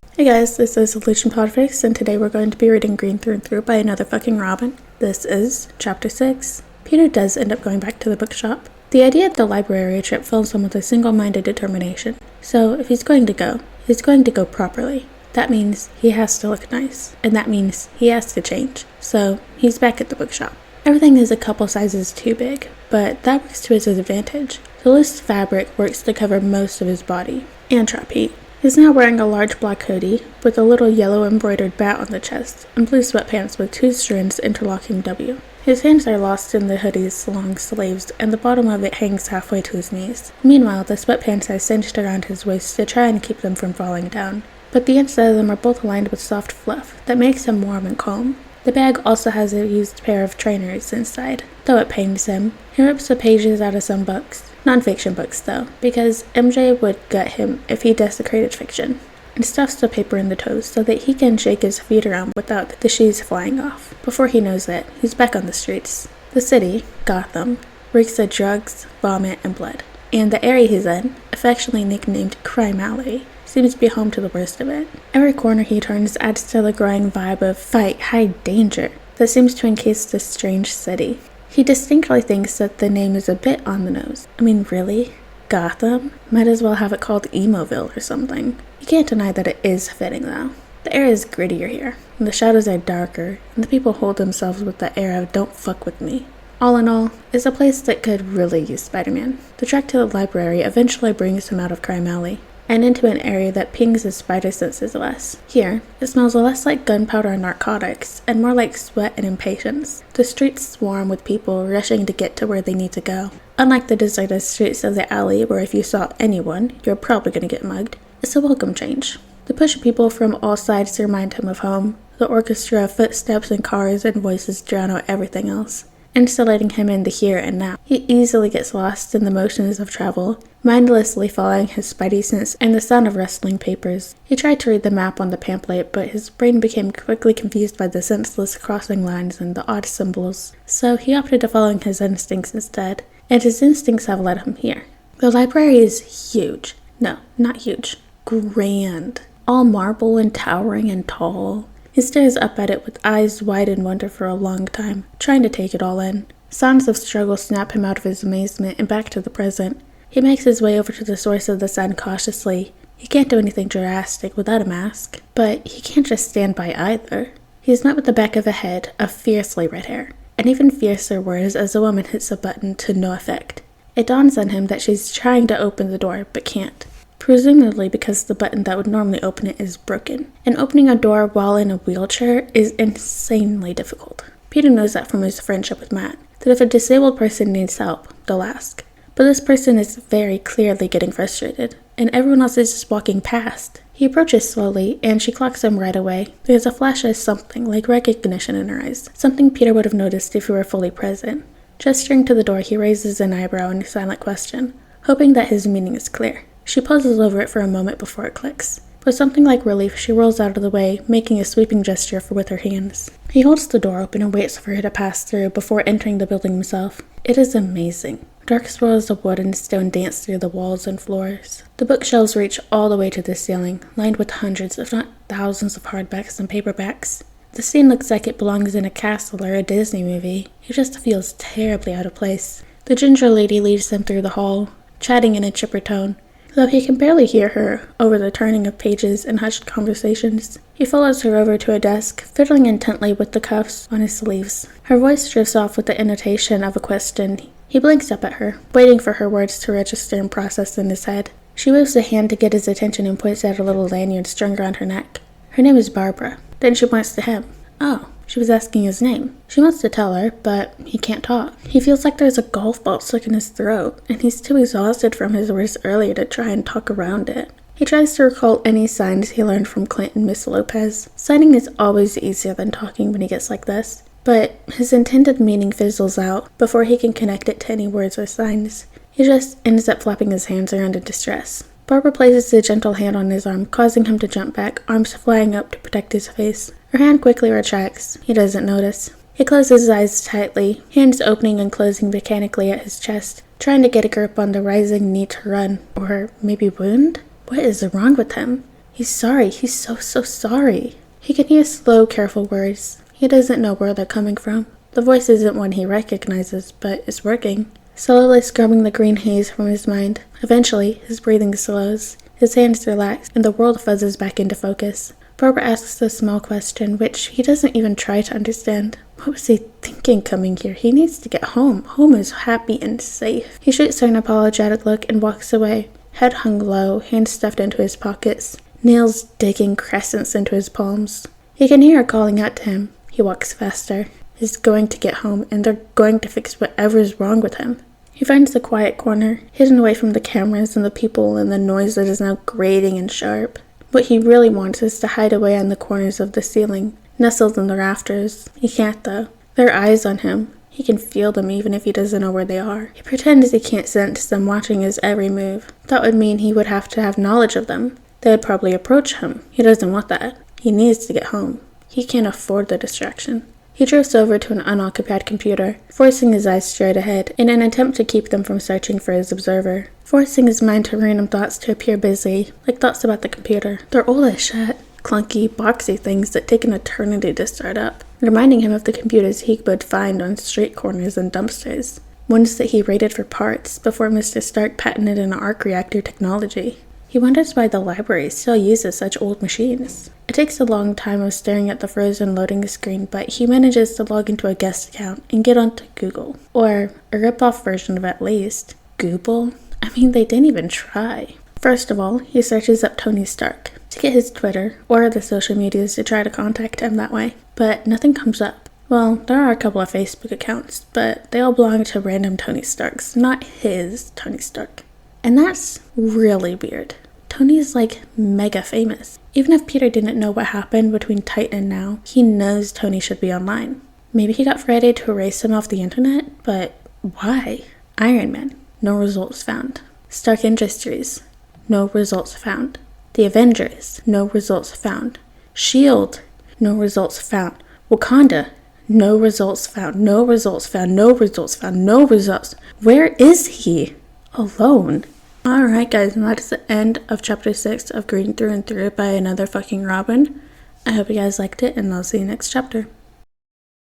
Hey guys, this is Spiderman PODFIC, and today we're going to be reading Green Through and Through by another fucking Robin. This is Chapter 6. Peter does end up going back to the bookshop. The idea of the library trip fills him with a single-minded determination. So if he's going to go properly. That means he has to look nice, and that means he has to change. So he's back at the bookshop. Everything is a couple sizes too big, but that works to his advantage. The loose fabric works to cover most of his body, and trap heat. He's now wearing a large black hoodie with a little yellow embroidered bat on the chest and blue sweatpants with two strands interlocking W. His hands are lost in the hoodie's long sleeves and the bottom of it hangs halfway to his knees. Meanwhile, the sweatpants are cinched around his waist to try and keep them from falling down, but the inside of them are both lined with soft fluff that makes him warm and calm. The bag also has a used pair of trainers inside. Though it pains him, he rips the pages out of some books. Non-fiction books, though, because MJ would gut him if he desecrated fiction, and stuffs the paper in the toes so that he can shake his feet around without the shoes flying off. Before he knows it, he's back on the streets. The city, Gotham, reeks of drugs, vomit, and blood. And the area he's in, affectionately nicknamed Crime Alley, seems to be home to the worst of it. Every corner he turns adds to the growing vibe of fight, hide, danger that seems to encase this strange city. He distinctly thinks that the name is a bit on the nose. I mean, really? Gotham? Might as well have it called Emoville or something. You can't deny that it is fitting, though. The air is grittier here, and the shadows are darker, and the people hold themselves with the air of don't fuck with me. All in all, it's a place that could really use Spider-Man. The trek to the library eventually brings him out of Crime Alley, and into an area that pings his spider senses less. Here, it smells less like gunpowder and narcotics, and more like sweat and impatience. The streets swarm with people rushing to get to where they need to go. Unlike the deserted streets of the alley, where if you saw anyone, you're probably going to get mugged, it's a welcome change. The push of people from all sides remind him of home. The orchestra of footsteps and cars and voices drown out everything else, insulating him in the here and now. He easily gets lost in the motions of travel, mindlessly following his spidey sense and the sound of rustling papers. He tried to read the map on the pamphlet, but his brain became quickly confused by the senseless crossing lines and the odd symbols, so he opted to following his instincts instead, and his instincts have led him here. The library is huge. No, not huge. Grand. All marble and towering and tall. He stares up at it with eyes wide in wonder for a long time, trying to take it all in. Sounds of struggle snap him out of his amazement and back to the present. He makes his way over to the source of the sun cautiously. He can't do anything drastic without a mask, but he can't just stand by either. He is met with the back of a head of fiercely red hair, and even fiercer words as a woman hits a button to no effect. It dawns on him that she's trying to open the door, but can't. Presumably because the button that would normally open it is broken, and opening a door while in a wheelchair is insanely difficult. Peter knows that from his friendship with Matt, that if a disabled person needs help, they'll ask. But this person is very clearly getting frustrated, and everyone else is just walking past. He approaches slowly, and she clocks him right away. There's a flash of something like recognition in her eyes, something Peter would have noticed if he were fully present. Gesturing to the door, he raises an eyebrow in a silent question, hoping that his meaning is clear. She puzzles over it for a moment before it clicks. With something like relief, she rolls out of the way, making a sweeping gesture with her hands. He holds the door open and waits for her to pass through before entering the building himself. It is amazing. Dark swirls of wood and stone dance through the walls and floors. The bookshelves reach all the way to the ceiling, lined with hundreds, if not thousands, of hardbacks and paperbacks. The scene looks like it belongs in a castle or a Disney movie. He just feels terribly out of place. The ginger lady leads them through the hall, chatting in a chipper tone. Though he can barely hear her over the turning of pages and hushed conversations, he follows her over to a desk, fiddling intently with the cuffs on his sleeves. Her voice drifts off with the intonation of a question. He blinks up at her, waiting for her words to register and process in his head. She waves a hand to get his attention and points at a little lanyard strung around her neck. Her name is Barbara. Then she points to him. Oh. She was asking his name. She wants to tell her, but he can't talk. He feels like there's a golf ball stuck in his throat, and he's too exhausted from his words earlier to try and talk around it. He tries to recall any signs he learned from Clint and Miss Lopez. Signing is always easier than talking when he gets like this, but his intended meaning fizzles out before he can connect it to any words or signs. He just ends up flapping his hands around in distress. Barbara places a gentle hand on his arm, causing him to jump back, arms flying up to protect his face. Her hand quickly retracts. He doesn't notice. He closes his eyes tightly, hands opening and closing mechanically at his chest, trying to get a grip on the rising need to run, or maybe wound? What is wrong with him? He's sorry. He's so sorry. He can hear slow, careful words. He doesn't know where they're coming from. The voice isn't one he recognizes, but it's working, slowly scrubbing the green haze from his mind. Eventually, his breathing slows, his hands relax, and the world fuzzes back into focus. Barbara asks a small question, which he doesn't even try to understand. What was he thinking coming here? He needs to get home. Home is happy and safe. He shoots her an apologetic look and walks away, head hung low, hands stuffed into his pockets, nails digging crescents into his palms. He can hear her calling out to him. He walks faster. He's going to get home, and they're going to fix whatever's wrong with him. He finds a quiet corner, hidden away from the cameras and the people and the noise that is now grating and sharp. What he really wants is to hide away on the corners of the ceiling, nestled in the rafters. He can't, though. There are eyes on him. He can feel them even if he doesn't know where they are. He pretends he can't sense them watching his every move. That would mean he would have to have knowledge of them. They would probably approach him. He doesn't want that. He needs to get home. He can't afford the distraction. He drifts over to an unoccupied computer, forcing his eyes straight ahead in an attempt to keep them from searching for his observer, forcing his mind to random thoughts to appear busy, like thoughts about the computer. They're old as shit, clunky, boxy things that take an eternity to start up, reminding him of the computers he would find on street corners and dumpsters, ones that he raided for parts before Mr. Stark patented an arc reactor technology. He wonders why the library still uses such old machines. It takes a long time of staring at the frozen loading screen, but he manages to log into a guest account and get onto Google. Or a rip-off version of at least. Google? I mean, they didn't even try. First of all, he searches up Tony Stark to get his Twitter or other social medias to try to contact him that way, but nothing comes up. Well, there are a couple of Facebook accounts, but they all belong to random Tony Starks, not his Tony Stark. And that's really weird. Tony's like mega famous. Even if Peter didn't know what happened between Titan and now, he knows Tony should be online. Maybe he got Friday to erase him off the internet, but why? Iron Man, no results found. Stark Industries, no results found. The Avengers, no results found. S.H.I.E.L.D., no results found. Wakanda, no results found. No results found. No results found. No results. Where is he? Alone. Alright guys, and that is the end of chapter 6 of Green Through and Through by Another Fucking Robin. I hope you guys liked it, and I'll see you next chapter.